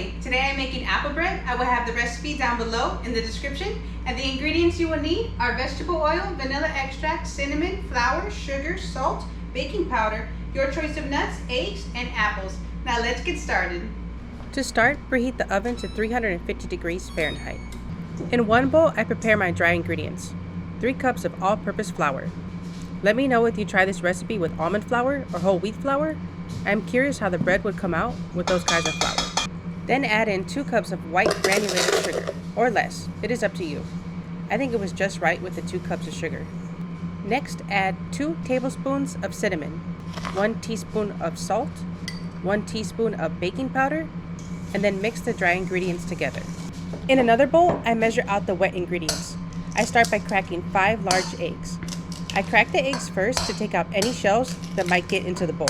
morning. Today I'm making apple bread. I will have the recipe down below in the description. And the ingredients you will need are vegetable oil, vanilla extract, cinnamon, flour, sugar, salt, baking powder, your choice of nuts, eggs, and apples. Now let's get started. To start, preheat the oven to 350 degrees Fahrenheit. In one bowl, I prepare my dry ingredients. 3 cups of all-purpose flour. Let me know if you try this recipe with almond flour or whole wheat flour. I'm curious how the bread would come out with those kinds of flour. Then add in 2 cups of white granulated sugar, or less. It is up to you. I think it was just right with the 2 cups of sugar. Next, add 2 tablespoons of cinnamon, 1 teaspoon of salt, 1 teaspoon of baking powder, and then mix the dry ingredients together. In another bowl, I measure out the wet ingredients. I start by cracking 5 large eggs. I crack the eggs first to take out any shells that might get into the bowl.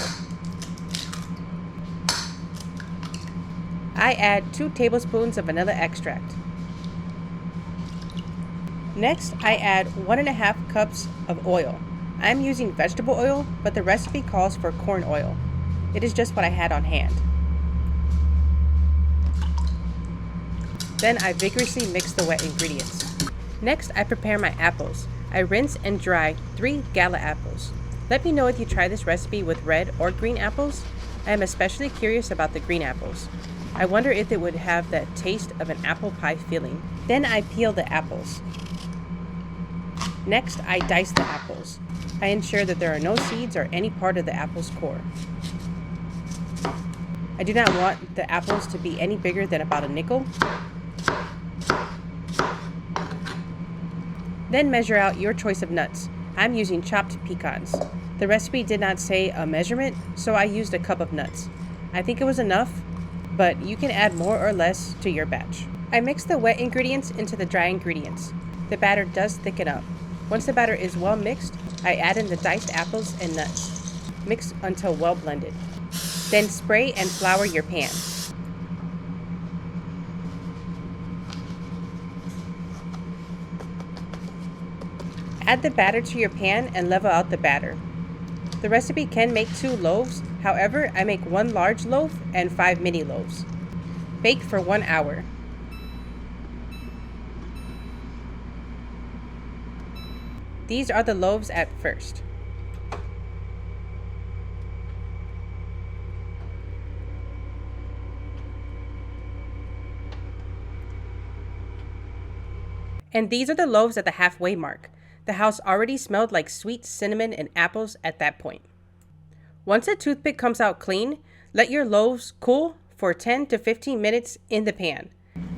I add 2 tablespoons of vanilla extract. Next, I add 1.5 cups of oil. I'm using vegetable oil, but the recipe calls for corn oil. It is just what I had on hand. Then I vigorously mix the wet ingredients. Next, I prepare my apples. I rinse and dry 3 gala apples. Let me know if you try this recipe with red or green apples. I am especially curious about the green apples. I wonder if it would have that taste of an apple pie filling. Then I peel the apples. Next, I dice the apples. I ensure that there are no seeds or any part of the apple's core. I do not want the apples to be any bigger than about a nickel. Then measure out your choice of nuts. I'm using chopped pecans. The recipe did not say a measurement, so I used a cup of nuts. I think it was enough, but you can add more or less to your batch. I mix the wet ingredients into the dry ingredients. The batter does thicken up. Once the batter is well mixed, I add in the diced apples and nuts. Mix until well blended. Then spray and flour your pan. Add the batter to your pan and level out the batter. The recipe can make 2 loaves, however, I make 1 large loaf and 5 mini loaves. Bake for 1 hour. These are the loaves at first. And these are the loaves at the halfway mark. The house already smelled like sweet cinnamon and apples at that point. Once a toothpick comes out clean, let your loaves cool for 10 to 15 minutes in the pan.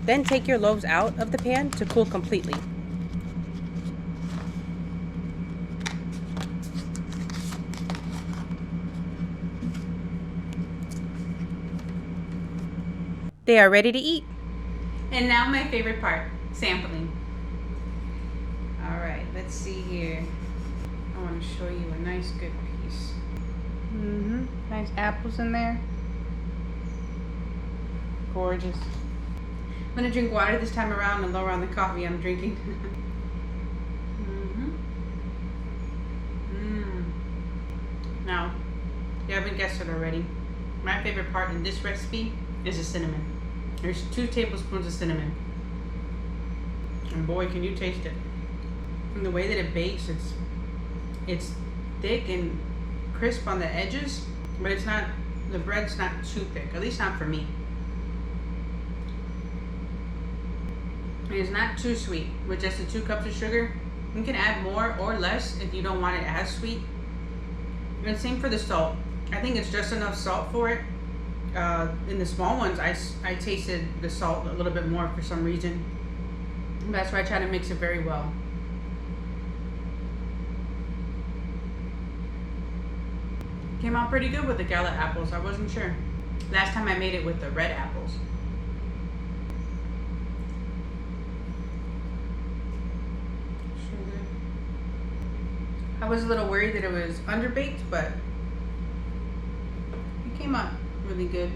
Then take your loaves out of the pan to cool completely. They are ready to eat. And now my favorite part, sampling. Alright, let's see here. I want to show you a nice good piece. Nice apples in there. Gorgeous. I'm going to drink water this time around and lower on the coffee I'm drinking. Now, you haven't guessed it already. My favorite part in this recipe is the cinnamon. There's 2 tablespoons of cinnamon. And boy, can you taste it. And the way that it bakes, it's thick and crisp on the edges, but it's not, the bread's not too thick, at least not for me. And it's not too sweet with just the 2 cups of sugar. You can add more or less if you don't want it as sweet. And same for the salt. I think it's just enough salt for it. In the small ones, I tasted the salt a little bit more for some reason. That's why I try to mix it very well. Came out pretty good with the gala apples. I wasn't sure. Last time I made it with the red apples. I was a little worried that it was underbaked, but it came out really good.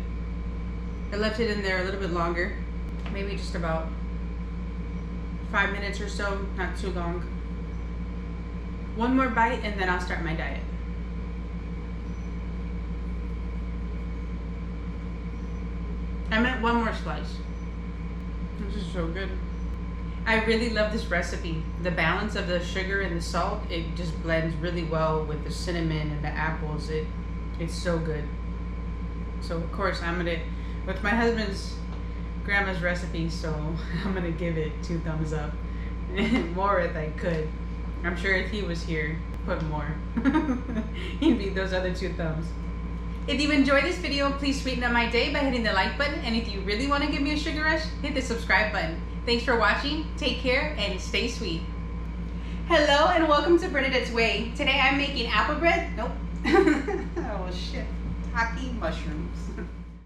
I left it in there a little bit longer, maybe just about 5 minutes or so, not too long. 1 more bite and then I'll start my diet. I meant one more slice. This is so good. I really love this recipe. The balance of the sugar and the salt, it just blends really well with the cinnamon and the apples. It's so good. So of course I'm gonna, with my husband's grandma's recipe, so I'm gonna give it 2 thumbs up. More if I could. I'm sure if he was here, put more. He'd be those other 2 thumbs. If you enjoyed this video, please sweeten up my day by hitting the like button. And if you really want to give me a sugar rush, hit the subscribe button. Thanks for watching, take care, and stay sweet. Hello and welcome to Bernadette's Way. Today I'm making apple bread. Nope. Oh shit. Taki mushrooms.